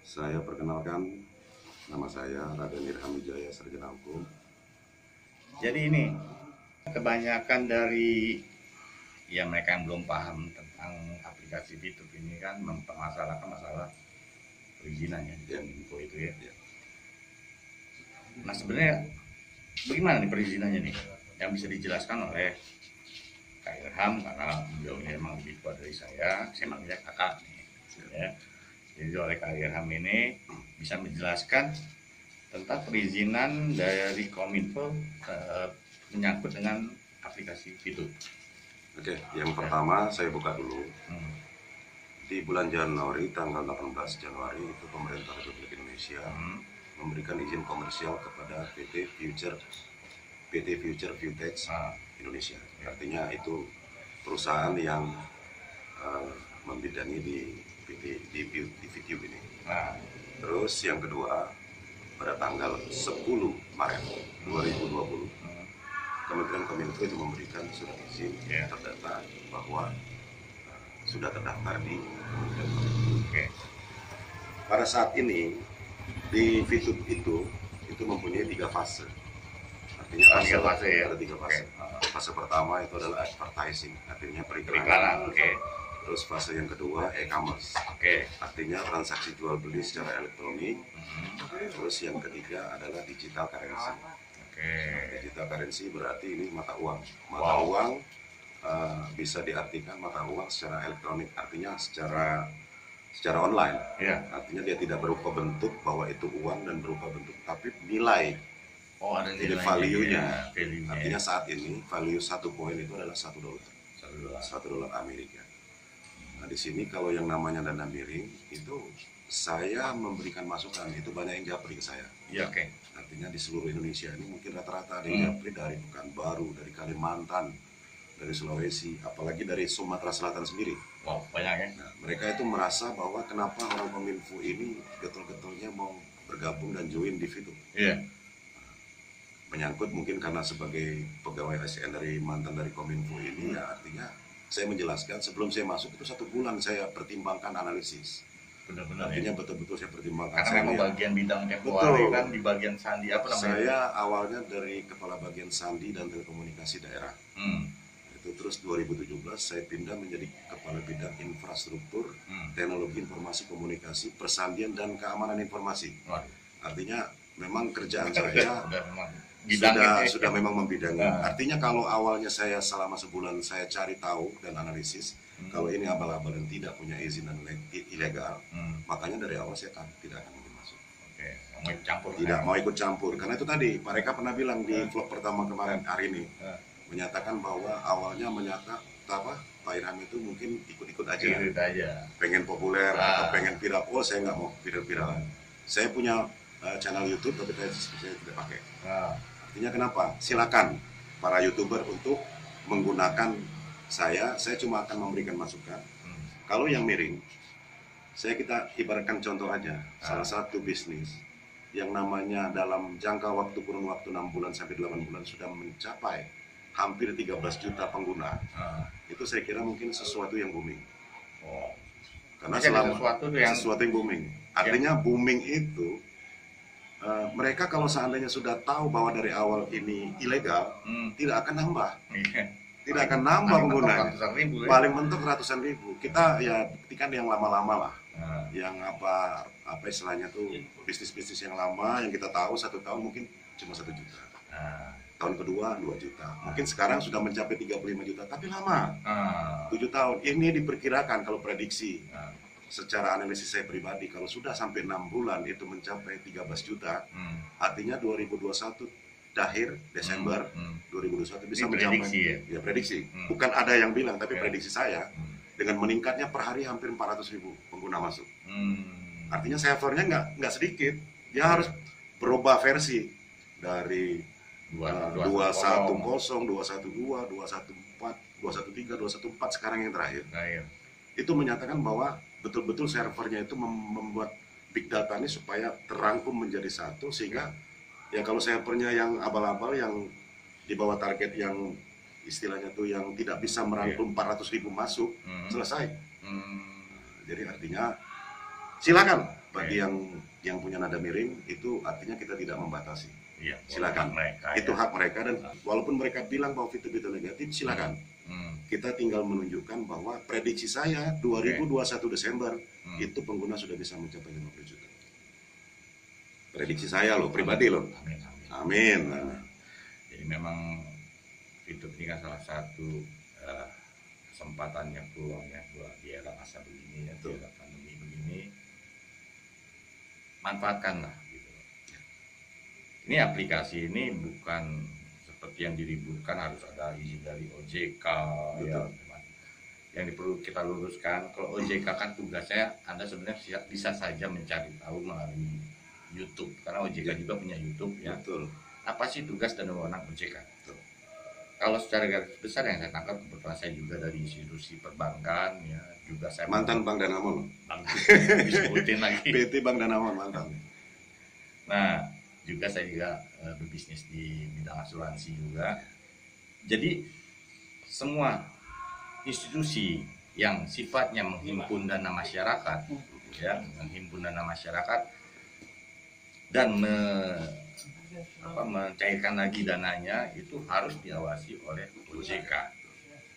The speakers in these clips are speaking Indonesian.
Saya perkenalkan, nama saya Raden Irham Wijaya, sarjana hukum. Jadi ini kebanyakan dari mereka yang belum paham tentang aplikasi Fitur ini kan mempermasalahkan masalah perizinannya di Kominfo itu ya. Nah sebenarnya bagaimana nih perizinannya nih yang bisa dijelaskan oleh Kak Irham, karena beliau ini memang lebih tua dari saya manggilnya kakak nih ya. Jadi oleh Kak Irham ini bisa menjelaskan tentang perizinan dari Kominfo menyangkut dengan aplikasi Fitur. Oke, yang pertama saya buka dulu. Di bulan Januari, tanggal 18 Januari itu pemerintah Republik Indonesia memberikan izin komersial kepada PT Future Viewtech Indonesia. Artinya itu perusahaan yang membidangi di video ini. Terus yang kedua, pada tanggal 10 Maret 2020 Kementerian Kominfo itu memberikan surat izin terdata bahwa sudah terdaftar di Kementerian Kominfo. Pada saat ini di Fitur itu mempunyai 3 fase. Artinya ada 3 fase. Fase pertama itu adalah advertising, artinya periklanan. Terus fase yang kedua e-commerce, artinya transaksi jual beli secara elektronik. Terus yang ketiga adalah digital currency. Digital currency berarti ini mata uang. Mata uang bisa diartikan mata uang secara elektronik, artinya secara online. Artinya dia tidak berupa bentuk bahwa itu uang dan berupa bentuk, tapi nilai. Ada jadi value-nya. Artinya saat ini value 1 koin itu adalah $1. $1 Amerika. Nah di sini kalau yang namanya dana miring itu saya memberikan masukan, itu banyak yang japri ke saya. Artinya di seluruh Indonesia ini mungkin rata-rata ada yang japri dari Pekanbaru, dari Kalimantan, dari Sulawesi, apalagi dari Sumatera Selatan sendiri. Banyak ya. Nah, mereka itu merasa bahwa kenapa orang Kominfo ini getol-getolnya mau bergabung dan join di Fitur. Menyangkut mungkin karena sebagai pegawai ASN dari mantan dari Kominfo ini, ya artinya saya menjelaskan sebelum saya masuk itu 1 bulan saya pertimbangkan analisis. Artinya betul-betul saya pertimbangkan. Karena memang bagian bidang tempo hari kan di bagian sandi apa namanya? Saya awalnya dari kepala bagian sandi dan telekomunikasi daerah. Itu terus 2017 saya pindah menjadi kepala bidang infrastruktur, teknologi informasi komunikasi, persandian dan keamanan informasi. Artinya memang kerjaan saya sudah memang membidangi. Artinya kalau awalnya saya selama sebulan saya cari tahu dan analisis, kalau ini abal-abal dan tidak punya izin dan ilegal, makanya dari awal saya tidak akan masuk. Tidak mau ikut campur. Karena itu tadi mereka pernah bilang di vlog pertama kemarin hari ini, menyatakan bahwa awalnya Pak Irham itu mungkin ikut-ikut aja. Pengen populer atau pengen viral. Saya nggak mau viral-viralan. Saya punya channel YouTube tapi saya tidak pakai. Artinya kenapa? Silakan para YouTuber untuk menggunakan saya cuma akan memberikan masukan. Kalau yang miring, kita ibaratkan contoh aja. Salah satu bisnis yang namanya dalam jangka waktu kurun waktu 6 bulan sampai 8 bulan sudah mencapai hampir 13 juta pengguna. Itu saya kira mungkin sesuatu yang booming. Karena sesuatu yang booming. Artinya booming itu mereka kalau seandainya sudah tahu bahwa dari awal ini ilegal, tidak akan nambah. Tidak akan nambah penggunanya. Paling mentok ratusan ribu. Kita ya buktikan yang lama-lama lah. Yang apa istilahnya tuh bisnis-bisnis yang lama yang kita tahu 1 tahun mungkin cuma 1 juta. Tahun kedua 2 juta. Mungkin sekarang sudah mencapai 35 juta, tapi lama. 7 tahun. Ini diperkirakan kalau prediksi. Secara analisis saya pribadi, kalau sudah sampai 6 bulan itu mencapai 13 juta, artinya 2021 akhir Desember 2021 bisa mencapai prediksi. Bukan ada yang bilang, tapi prediksi saya dengan meningkatnya per hari hampir 400.000 pengguna masuk. Artinya servernya nggak sedikit, dia harus berubah versi dari 210, 212, 214, 213, 214 sekarang yang terakhir. Itu menyatakan bahwa betul-betul servernya itu membuat big data ini supaya terangkum menjadi satu, sehingga ya kalau servernya yang abal-abal yang di bawah target yang istilahnya tuh yang tidak bisa merangkum 400.000 masuk, selesai. Jadi artinya Silakan bagi yang punya nada miring itu artinya kita tidak membatasi. Iya, Silakan. Mereka, itu hak mereka, dan walaupun mereka bilang bahwa VTube itu negatif, silakan. Kita tinggal menunjukkan bahwa prediksi saya 2021 Desember itu pengguna sudah bisa mencapai 50 juta. Prediksi saya loh, pribadi loh. Amin. Jadi memang VTube ini kan salah satu kesempatannya, peluangnya buat di era masa begini ya, di era pandemi begini, manfaatkanlah gitu. Ini aplikasi ini bukan seperti yang diributkan harus ada izin dari OJK ya. Yang perlu kita luruskan, kalau OJK kan tugasnya Anda sebenarnya bisa saja mencari tahu melalui YouTube, karena OJK juga punya YouTube ya. Betul. Apa sih tugas dan wewenang OJK? Kalau secara garis besar yang saya tangkap, kebetulan saya juga dari institusi perbankan ya, juga saya mantan Bank Danamon. Disebutin lagi. PT Bank Danamon mantan. Nah, saya juga berbisnis di bidang asuransi juga. Jadi semua institusi yang sifatnya menghimpun dana masyarakat, ya, menghimpun dana masyarakat dan mencairkan lagi dananya itu harus diawasi oleh OJK.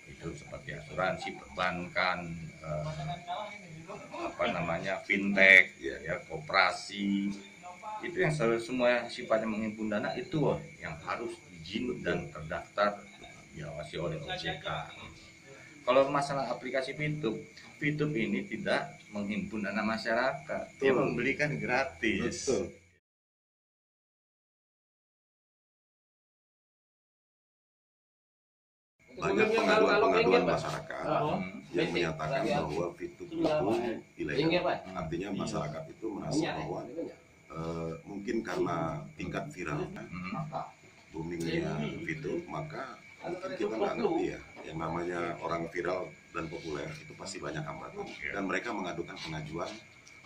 Itu seperti asuransi, perbankan, fintech, ya, koperasi. Itu yang semua sifatnya menghimpun dana itu yang harus izin dan terdaftar diawasi oleh OJK. Kalau masalah aplikasi VTube ini tidak menghimpun dana masyarakat, dia memberikan gratis. Betul. Banyak pengaduan masyarakat yang menyatakan bahwa VTube itu ilegal. Artinya masyarakat itu merasa bahwa mungkin karena tingkat viralnya, boomingnya VTube, maka mungkin kita nggak ngerti ya, yang namanya orang viral dan populer itu pasti banyak hambatan, dan mereka mengadukan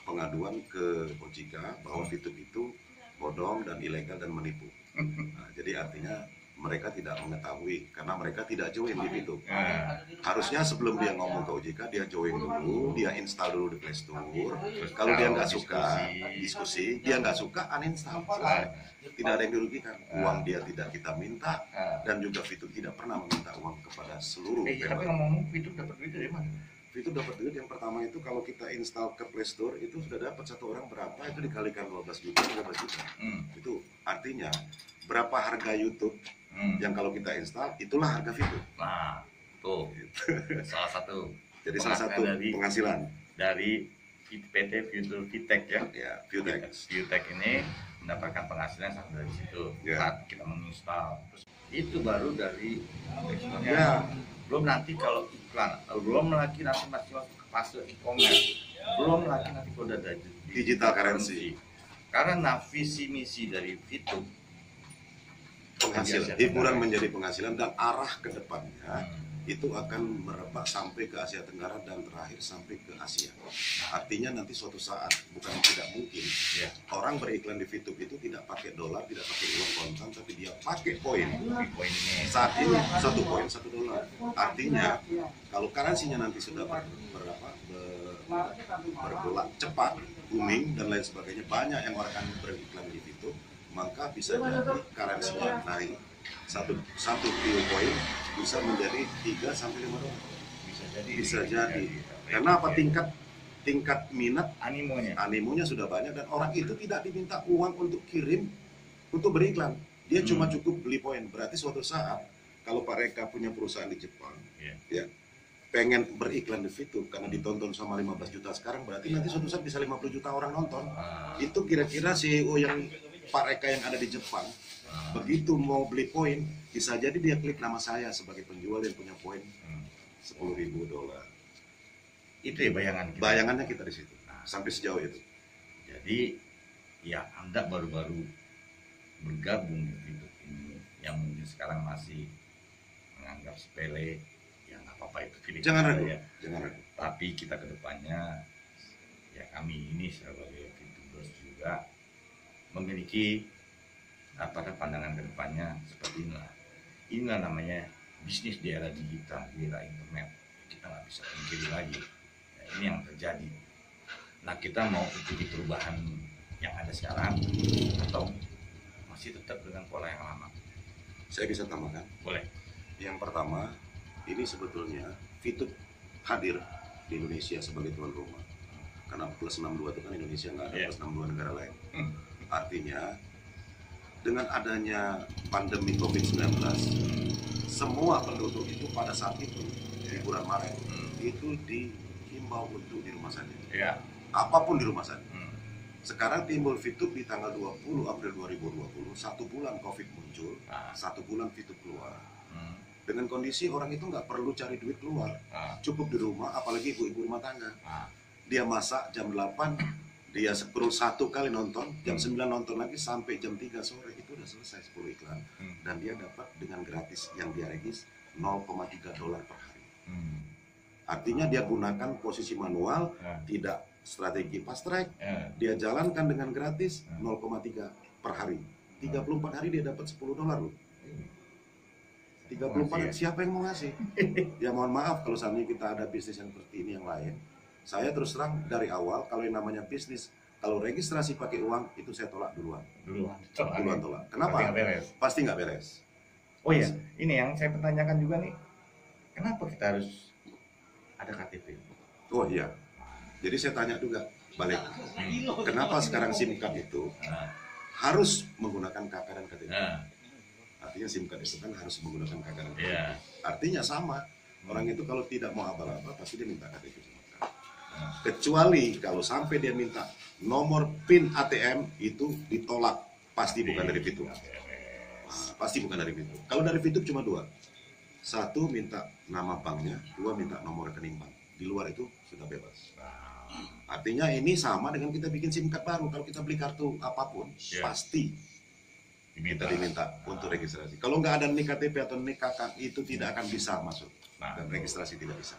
pengaduan ke OJK bahwa VTube itu bodong dan ilegal dan menipu. Nah, jadi artinya mereka tidak mengetahui karena mereka tidak join di VTube. Harusnya sebelum dia ngomong ke OJK, dia join dulu, dia install dulu di Play Store. Kalau dia nggak suka, diskusi, dia nggak suka, uninstall. Tidak ada yang dirugikan. Uang dia tidak kita minta, dan juga VTube tidak pernah meminta uang kepada seluruh Tapi ngomong VTube dapat duit dari mana? VTube dapat duit yang pertama itu kalau kita install ke Play Store itu sudah dapat satu orang berapa, itu dikalikan 12 juta, 13 juta. Itu artinya berapa harga YouTube yang kalau kita install, itulah harga VTube. Nah, tuh salah satu. Jadi salah satu penghasilan dari PT VTech ya. Ya, VTech ini mendapatkan penghasilan sampai dari situ. Saat kita menginstal, terus itu baru dari teksturnya. Belum nanti kalau iklan, belum lagi nanti masih masuk ke fase e-commerce, belum lagi nanti kalau ada digital currency. Karena visi misi dari VTube penghasilan, hiburan menjadi penghasilan, dan arah ke depannya itu akan merebak sampai ke Asia Tenggara dan terakhir sampai ke Asia. Artinya nanti suatu saat, bukan tidak mungkin, orang beriklan di VTube itu tidak pakai dolar, tidak pakai uang kontan, tapi dia pakai poin. Saat ini 1 poin $1. Artinya kalau currency-nya nanti sudah bergolak cepat, booming dan lain sebagainya, banyak yang orang akan beriklan di VTube, maka bisa jadi currency-nya naik. Satu poin bisa menjadi 3 sampai 5 dolar. Bisa jadi. Karena apa? Tingkat minat, animonya sudah banyak, dan orang itu tidak diminta uang untuk kirim untuk beriklan. Dia cuma cukup beli poin. Berarti suatu saat kalau Pak Reka punya perusahaan di Jepang, ya, pengen beriklan di VTube karena ditonton sama 15 juta sekarang, berarti nanti suatu saat bisa 50 juta orang nonton. Itu kira-kira CEO yang Pak Reka yang ada di Jepang, begitu mau beli poin, bisa jadi dia klik nama saya sebagai penjual yang punya poin $10.000. Itu ya bayangan kita. Bayangannya kita di situ. Sampai sejauh itu. Jadi ya Anda baru-baru bergabung di VTube ini, yang mungkin sekarang masih menganggap sepele, ya nggak apa-apa itu pilih. Jangan ragu. Tapi kita kedepannya, ya kami ini sebagai VTubers juga memiliki pandangan kedepannya seperti inilah. Inilah namanya bisnis di era digital, di era internet. Kita nggak bisa pungkiri lagi. Nah, ini yang terjadi. Nah, kita mau ikuti perubahan yang ada sekarang atau masih tetap dengan pola yang lama? Saya bisa tambahkan. Boleh. Yang pertama, ini sebetulnya VTube hadir di Indonesia sebagai tuan rumah. Karena plus 62 itu kan Indonesia, nggak ada plus 62 negara lain. Artinya, dengan adanya pandemi COVID-19, semua penduduk itu pada saat itu, di bulan Maret, itu dihimbau untuk di rumah saja. Apapun di rumah saja. Sekarang timbul VTube di tanggal 20 April 2020, 1 bulan COVID muncul, 1 bulan VTube keluar. Dengan kondisi orang itu nggak perlu cari duit keluar, cukup di rumah, apalagi ibu-ibu rumah tangga. Dia masak jam 8, dia scroll 1 kali nonton, jam 9 nonton lagi sampai jam 3 sore, itu udah selesai 10 iklan. Dan dia dapat dengan gratis yang dia regis $0,3 per hari. Artinya dia gunakan posisi manual, tidak strategi fast track, dia jalankan dengan gratis 0,3 per hari. 34 hari dia dapat $10 loh. 34 hari, siapa yang mau ngasih? Ya mohon maaf kalau seandainya kita ada bisnis yang seperti ini yang lain. Saya terus terang dari awal, kalau yang namanya bisnis, kalau registrasi pakai uang, itu saya tolak duluan. Duluan tolak. Kenapa? Pasti nggak beres. Oh iya, ini yang saya pertanyakan juga nih, kenapa kita harus ada KTP? Oh iya. Jadi saya tanya juga balik, kenapa sekarang SIM card itu harus menggunakan KK dan KTP? Artinya SIM card itu kan harus menggunakan KK dan KTP. Artinya sama, orang itu kalau tidak mau abal-abal pasti dia minta KTP. Kecuali kalau sampai dia minta nomor PIN ATM, itu ditolak, pasti bukan dari VTube. Pasti bukan dari VTube. Kalau dari VTube cuma 2. 1 minta nama banknya, 2 minta nomor rekening bank. Di luar itu sudah bebas. Artinya ini sama dengan kita bikin SIM card baru. Kalau kita beli kartu apapun, pasti diminta untuk registrasi. Kalau nggak ada NIK KTP atau NIK KK, itu tidak akan bisa masuk. Dan registrasi tidak bisa.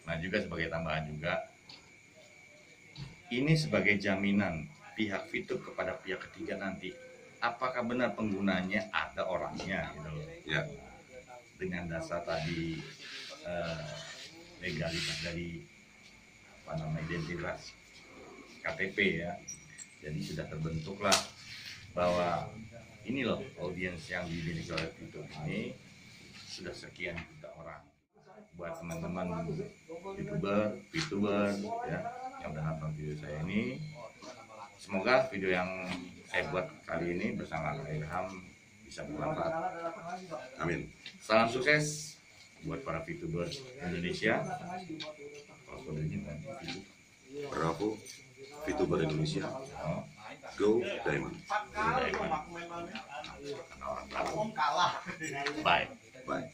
Nah, juga sebagai tambahan juga, ini sebagai jaminan pihak VTube kepada pihak ketiga nanti, apakah benar penggunanya ada orangnya gitu loh. Dengan dasar tadi legalitas dari identitas KTP ya. Jadi sudah terbentuklah bahwa ini loh audiens yang dimiliki oleh VTube ini sudah sekian juta orang. Buat teman-teman VTuber ya yang udah nonton video saya ini, semoga video yang saya buat kali ini bersama Kak Irham bisa bermanfaat. Amin. Salam sukses buat para VTuber Indonesia. Kalau kodenya Bravo VTuber Indonesia. Go Diamond. Bye. Bye.